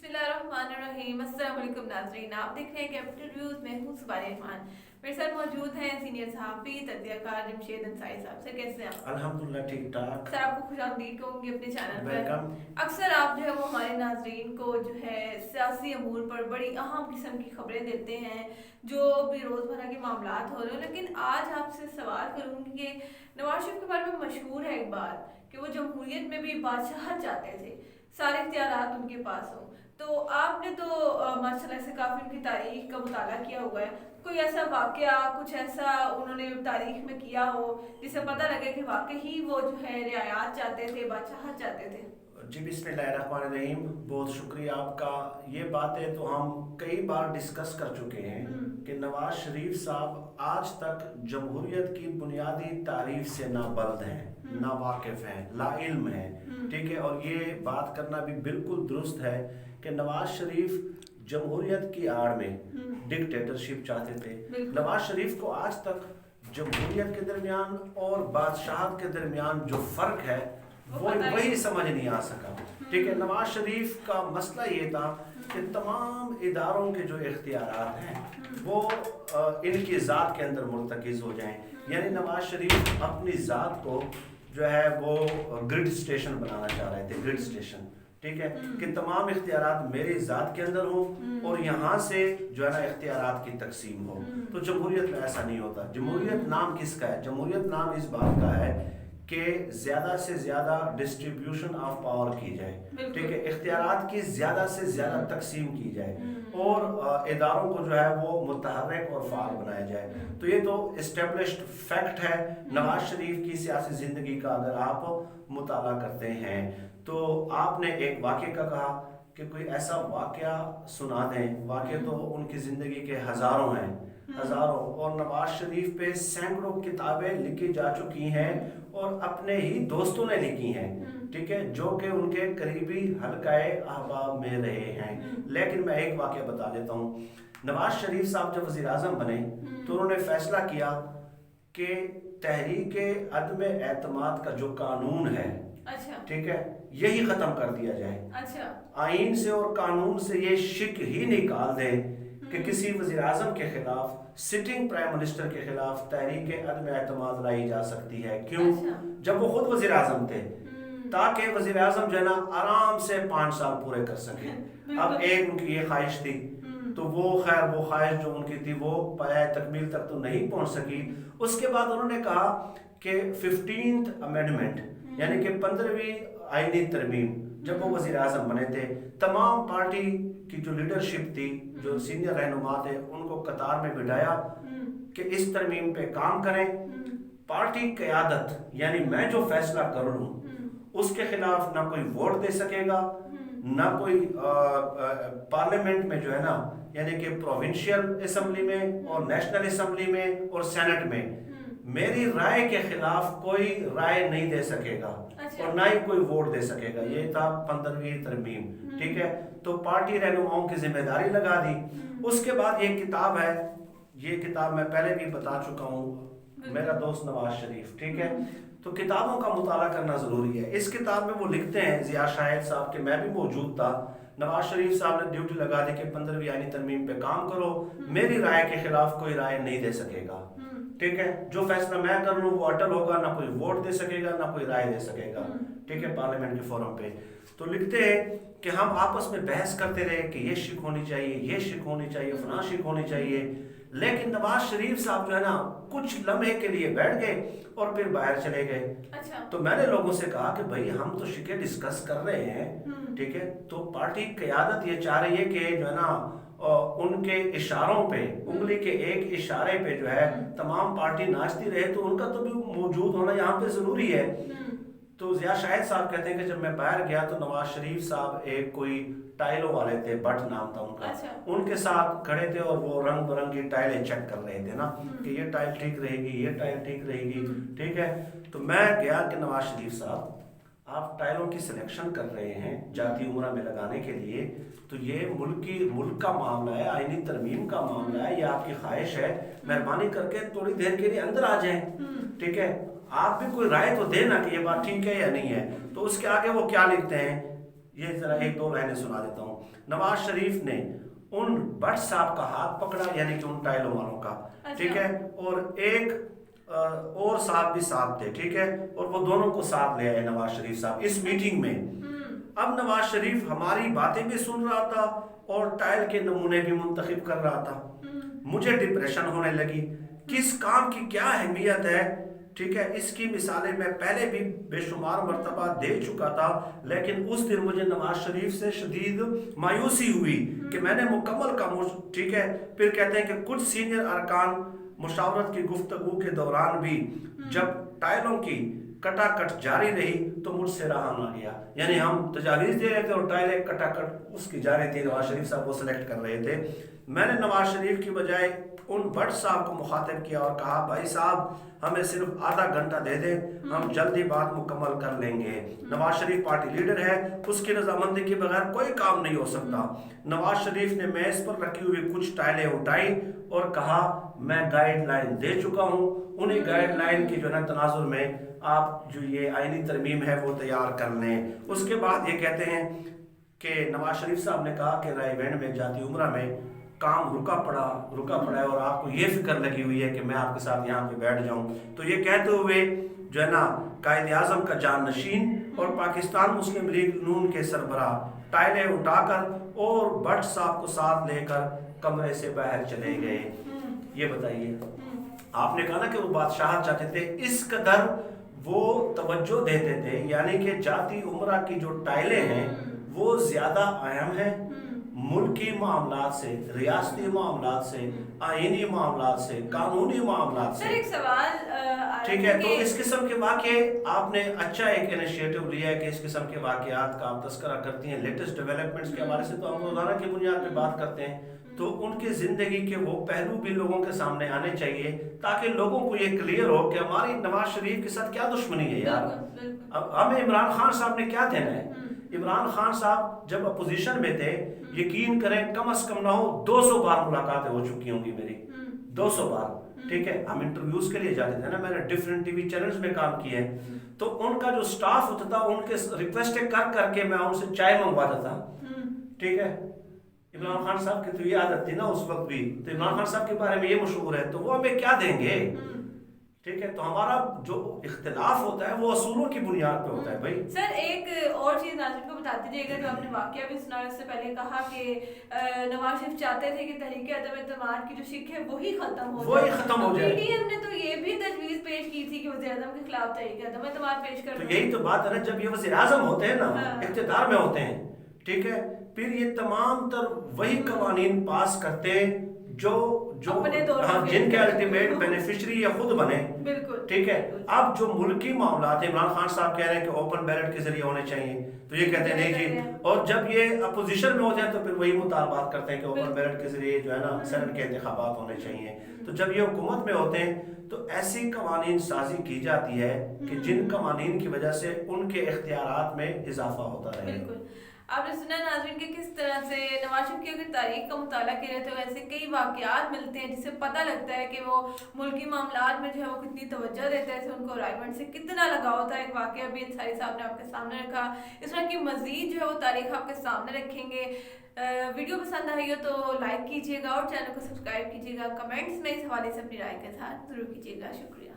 बिस्मिल्लाहिर्रहमानिर्रहीम। अस्सलाम वालेकुम नाज़रीन, आप देख रहे हैं कैपिटल व्यूज़। मैं हूँ सुबानी रहमान। मेरे साथ मौजूद हैं सीनियर सहाफ़ी तजज़ियाकार जमशेद अंसारी साहब। सर कैसे हैं आप? अल्हम्दुलिल्लाह ठीक ठाक। सर आपको खुशामदीद कहूँगी अपने चैनल पर। वेलकम। अक्सर आप जो है वो हमारे नाज़रीन को जो है सियासी अमूर पर बड़ी अहम किस्म की खबरें देते हैं, जो भी रोज़मर्रा के मामलात हो रहे हो। लेकिन आज आपसे सवाल करूँगी कि नवाज शरीफ के बारे में मशहूर है एक बात कि वो जमहूरियत में भी बादशाहत चाहते थे, सारे इख्तियारात उनके पास हों। तो आपने तो माशाल्लाह से काफ़ी उनकी तारीख का मुताला किया हुआ है। कोई ऐसा वाक़या, कुछ ऐसा उन्होंने तारीख में किया हो जिससे पता लगे कि वाकई ही वो जो है रियायत चाहते थे, बादशाहत चाहते थे? जी बिस्मिल्लाहिर्रहमानिर्रहीम, बहुत शुक्रिया आपका। ये बातें तो हम कई बार डिस्कस कर चुके हैं कि नवाज शरीफ साहब आज तक जमहूरियत की बुनियादी तारीफ से ना बल्द हैं, ना वाकिफ़ हैं, ला इल्म हैं। ठीक है, और ये बात करना भी बिल्कुल दुरुस्त है कि नवाज शरीफ जमहूरियत की आड़ में डिक्टेटरशिप चाहते थे। नवाज शरीफ को आज तक जमहूरियत के दरमियान और बादशाहत के दरमियान जो फ़र्क है वो वही समझ नहीं आ सका। ठीक है, नवाज शरीफ का मसला ये था कि तमाम इदारों के जो इख्तियारात हैं वो इनकी ज़ात के अंदर मुर्तकिज़ हो जाएं। यानी नवाज शरीफ अपनी ज़ात को जो है वो ग्रिड स्टेशन बनाना चाह रहे थे, ग्रिड स्टेशन। ठीक है, कि तमाम इख्तियारात मेरी ज़ात के अंदर हो और यहाँ से जो है ना इख्तियारात की तकसीम हो। तो जमहूरियत में ऐसा नहीं होता। जमहूरियत नाम किसका है? जमहूरियत नाम इस बात का है कि ज़्यादा से ज़्यादा डिस्ट्रीब्यूशन ऑफ पावर की जाए। ठीक है, इख्तियारात की ज़्यादा से ज़्यादा तकसीम की जाए और इदारों को जो है वो मुतहर्रिक और फ़ाल बनाया जाए। तो ये तो इस्टेब्लिश्ड फैक्ट है नवाज शरीफ की सियासी ज़िंदगी का। अगर आप मुताला करते हैं तो आपने एक वाक़े का कहा कि कोई ऐसा वाक़या सुना दें। वाक़े तो उनकी ज़िंदगी के हज़ारों हैं, हज़ारों, और नवाज शरीफ पे सैकड़ों किताबें लिखी जा चुकी हैं और अपने ही दोस्तों ने लिखी हैं। ठीक है, जो कि उनके करीबी हल्काए अहबाब में रहे हैं। लेकिन मैं एक वाक़या बता देता हूँ। नवाज शरीफ साहब जब वज़ीर आज़म बने तो उन्होंने फ़ैसला किया कि तहरीक अदम एतमाद का जो कानून है, अच्छा, ठीक है, यही ख़त्म कर दिया जाए। अच्छा, आइन से और कानून से ये शिक ही निकाल दें कि किसी वज़ीर आज़म के खिलाफ, सिटिंग प्राइम मिनिस्टर के खिलाफ तहरीक अदम एतमाद लाई जा सकती है। क्यों? अच्छा, जब वो खुद वज़ीर आज़म थे, ताकि वज़ीर आज़म जो है ना आराम से 5 साल पूरे कर सके। अब एक उनकी ये ख्वाहिश थी, तो वो खैर वो ख्वाहिश जो उनकी थी वो पाया तकमील तक तो नहीं पहुंच सकी। उसके बाद उन्होंने कहा कि 15th अमेंडमेंट यानी कि 15वीं आईनी तरमीम, जब वो वज़ीर आज़म बने थे, तमाम पार्टी की जो लीडरशिप थी, जो सीनियर रहनुमा थे, उनको कतार में बिठाया कि इस तरमीम पे काम करें। पार्टी क़यादत यानी मैं जो फैसला कर लूँ उसके खिलाफ ना कोई वोट दे सकेगा, ना कोई पार्लियामेंट में जो है ना, यानी कि प्रोविंशियल असम्बली में और नेशनल असम्बली में और सेनेट में मेरी राय के खिलाफ कोई राय नहीं दे सकेगा। अच्छा। और ना ही कोई वोट दे सकेगा। ये था 15वीं तरमीम। ठीक है, तो पार्टी रहनुमाओं की जिम्मेदारी लगा दी। उसके बाद ये किताब है, ये किताब मैं पहले भी बता चुका हूँ, मेरा दोस्त नवाज शरीफ। ठीक है, तो किताबों का मुताला करना ज़रूरी है। इस किताब में वो लिखते हैं, ज़िया शाहिद साहब के, मैं भी मौजूद था, नवाज शरीफ साहब ने ड्यूटी लगा दी कि 15वीं आईनी तरमीम पे काम करो, मेरी राय के खिलाफ कोई राय नहीं दे सकेगा। ठीक है, जो फैसला मैं कर लूँ वो अटल होगा, ना कोई वोट दे सकेगा, ना कोई राय दे सकेगा। ठीक है, पार्लियामेंट के फोरम पे। तो लिखते हैं कि हम आपस में बहस करते रहे कि ये शिक होनी चाहिए, ये शिक होनी चाहिए, फलां शिक होनी चाहिए, लेकिन नवाज शरीफ साहब जो है ना कुछ लम्हे के लिए बैठ गए और फिर बाहर चले गए। अच्छा। तो मैंने लोगों से कहा कि भाई हम तो शिकें डिस्कस कर रहे हैं, ठीक है, तो पार्टी क़यादत ये चाह रही है कि जो है ना उनके इशारों पे, उंगली के एक इशारे पे जो है तमाम पार्टी नाचती रहे, तो उनका तो भी मौजूद होना यहाँ पे ज़रूरी है। तो ज़िया शाहिद साहब कहते हैं कि जब मैं बाहर गया तो नवाज शरीफ साहब एक कोई टाइलों वाले थे, भट्ट नाम था उनका। अच्छा। उनके साथ खड़े थे और वो रंग बिरंगी टाइलें चेक कर रहे थे ना कि ये टाइल ठीक रहेगी, ये टाइल ठीक रहेगी। ठीक है, तो मैं गया कि नवाज शरीफ साहब आप टाइलों की सिलेक्शन कर रहे हैं जाती उम्रा में लगाने के लिए, तो ये मुल्क का मामला है, आईनी तरमीम का मामला है, ये आपकी ख्वाहिश है, मेहरबानी करके थोड़ी देर के लिए अंदर आ जाएं। ठीक है, आप भी कोई राय तो देना कि ये बात ठीक है या नहीं है। तो उसके आगे वो क्या लिखते हैं ये जरा एक दो लाइनें सुना देता हूँ। नवाज शरीफ ने उन भट्ट साहब का हाथ पकड़ा, यानी कि उन टाइलों वालों का, ठीक है, और एक और साहब भी साथ थे, ठीक है, और वो दोनों को साथ ले आए नवाज शरीफ साहब इस मीटिंग में। अब नवाज शरीफ हमारी बातें भी सुन रहा था और टाइल के नमूने भी मुंतखब कर रहा था। मुझे डिप्रेशन होने लगी, किस काम की क्या अहमियत है, ठीक है, इसकी मिसालें मैं पहले भी बेशुमार मर्तबा दे चुका था, लेकिन उस दिन मुझे नवाज शरीफ से शदीद मायूसी हुई कि मैंने मुकम्मल काम, ठीक है। फिर कहते हैं कि कुछ सीनियर अरकान मुशावरत की गुफ्तगू के दौरान भी जब टाइलों की कटाकट जारी रही तो मुझसे रहा ना गया, यानी हम तजावीज़ दे रहे थे और टाइलें कटाकट उसकी जारी थी, नवाज शरीफ साहब वो सिलेक्ट कर रहे थे। मैंने नवाज शरीफ की बजाय उन भट्ट साहब को मुखातिब किया और कहा, भाई साहब हमें सिर्फ आधा घंटा दे दें, हम जल्दी बात मुकम्मल कर लेंगे। नवाज शरीफ पार्टी लीडर है, उसकी रजामंदी के बगैर कोई काम नहीं हो सकता। नवाज शरीफ ने मेज पर रखी हुई कुछ टाइलें उठाई और कहा, मैं गाइडलाइन दे चुका हूँ, उन्हीं गाइडलाइन की जो है तनाजुर में आप जो ये आईनी तरमीम है वो तैयार कर लें। उसके बाद ये कहते हैं कि नवाज शरीफ साहब ने कहा कि रायबेंड में जाती उम्रा में काम रुका पड़ा है और आपको ये फिक्र लगी हुई है कि मैं आपके साथ यहाँ पे बैठ जाऊँ। तो ये कहते हुए जो है ना कायद आज़म का जानशीन और पाकिस्तान मुस्लिम लीग नून के सरबराह टाइलें उठाकर और भट्ट साहब को साथ लेकर कमरे से बाहर चले गए। ये बताइए, आपने कहा ना कि वो बादशाह चाहते थे, इस कदर वो तवज्जो देते थे, यानी कि जाती उम्रा की जो टाइलें हैं वो ज्यादा अहम है मुल्की मामलात से, रियासती मामलात से, आईनी मामलात से, कानूनी मामलात से। एक सवाल ठीक है, तो इस किस्म के वाक़े आपने अच्छा एक इनिशिएटिव लिया है कि इस किस्म के वाक़यात का आप तस्करा करती हैं। लेटेस्ट डेवलपमेंट्स के हवाले से तो हम रोज़ाना की बुनियाद पे बात करते हैं, तो उनकी ज़िंदगी के वो पहलू भी लोगों के सामने आने चाहिए ताकि लोगों को ये क्लियर हो कि हमारी नवाज शरीफ के साथ क्या दुश्मनी है यार। अब हमें इमरान खान साहब ने क्या देना है। इमरान खान साहब जब अपोजिशन में थे, यकीन करें कम से कम ना हो 200 बार मुलाकातें हो चुकी होंगी मेरी, 200 बार, ठीक है। हम इंटरव्यूज के लिए जाते थे ना, मैंने डिफरेंट टीवी चैनल्स में काम किया है, तो उनका जो स्टाफ होता था उनके रिक्वेस्ट कर करके मैं उनसे चाय मंगवाता था, ठीक है। इमरान खान साहब की तो ये आदत थी ना उस वक्त भी, तो इमरान खान साहब के बारे में ये मशहूर है, तो वो हमें क्या देंगे, ठीक है। तो हमारा जो इख्तिलाफ होता है वो असूलों की बुनियाद पे होता है भाई। सर एक और चीज नाज़रीन को बता दीजिएगा, जो आपने वाकया भी सुना, इससे पहले कहा कि नवाज शरीफ चाहते थे कि तहरीक अदम एतमाद की जो शिक है वही खत्म हो जाए। पीटीएम ने तो ये भी तजवीज पेश की थी कि वज़ीर-ए-आज़म के खिलाफ तहरीक अदम एतमाद पेश कर। तो यही तो बात है ना, जब ये वज़ीर-ए-आज़म होते हैं ना, इख्तियार में होते हैं, ठीक है, फिर ये तमाम तर वही कवानीन पास करते हैं जो जिनके अल्टीमेट बेनिफिशियरी ये खुद बने, ठीक है। अब जो मुल्की मामलात, इमरान खान साहब कह रहे हैं कि ओपन बैलेट के जरिए होने चाहिए, तो ये कहते हैं नहीं जी, और जब ये अपोजिशन में होते हैं तो फिर वही मुतालबात करते हैं कि ओपन बैलेट के जरिए जो है ना सेनेट के इंतखाबात होने चाहिए। तो जब ये हुकूमत में होते हैं तो ऐसी कवानीन साजी की जाती है कि जिन कवानीन की वजह से उनके इख्तियारात में इजाफा होता है। आपने सुना नाज़रीन कि किस तरह से नवाज शरीफ की अगर तारीख का मुताला किया तो ऐसे कई वाक़यात मिलते हैं जिससे पता लगता है कि वो मुल्की मामलात में जो है वो कितनी तवज्जो देते हैं, उनको रायबंड से कितना लगाव होता है। एक वाक़या भी अंसारी साहब ने आपके सामने रखा, इस तरह की मज़ीद जो है वो तारीख आपके सामने रखेंगे। वीडियो पसंद आई हो तो लाइक कीजिएगा और चैनल को सब्सक्राइब कीजिएगा। कमेंट्स में इस हवाले से अपनी राय के साथ ज़रूर कीजिएगा। शुक्रिया।